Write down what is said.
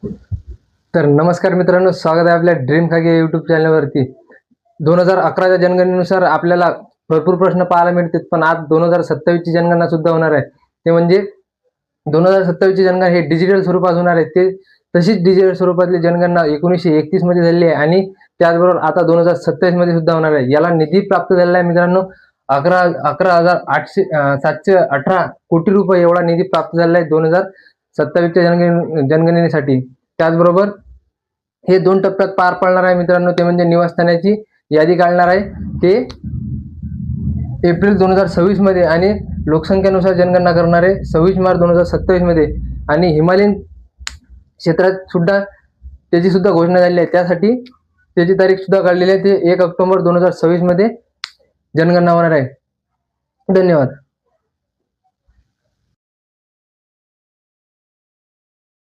तर नमस्कार मित्रांनो, स्वागत आहे आपल्या ड्रीम खागे यूट्यूब चॅनलवरती. 2011च्या जनगणनेनुसार आपल्याला भरपूर प्रश्न पाहायला मिळतात, पण आज 2027ची जनगणना सुद्धा होणार आहे. ते म्हणजे 2027ची जनगणना हे डिजिटल स्वरूपात होणार आहे. ते तशीच डिजिटल स्वरूपातली जनगणना 1931 मध्ये झालेली आहे आणि त्याचबरोबर आता 2027 मध्ये सुद्धा होणार आहे. याला निधी प्राप्त झालेला आहे मित्रांनो 11,718 कोटी रुपये एवढा निधी प्राप्त झालेला आहे 2027च्या जनगणनेसाठी. त्याचबरोबर हे 2 टप्प्यात पार पडणार आहे मित्रांनो. ते म्हणजे निवासस्थानाची यादी काढणार आहे ते एप्रिल 2026 मध्ये आणि लोकसंख्येनुसार जनगणना करणार आहे 26 मार्च 2027 मध्ये आणि हिमालयीन क्षेत्रात सुद्धा त्याची सुद्धा घोषणा झाली आहे. त्यासाठी त्याची तारीख सुद्धा काढलेली आहे. ते 1 ऑक्टोबर 2026 मध्ये जनगणना होणार आहे. धन्यवाद.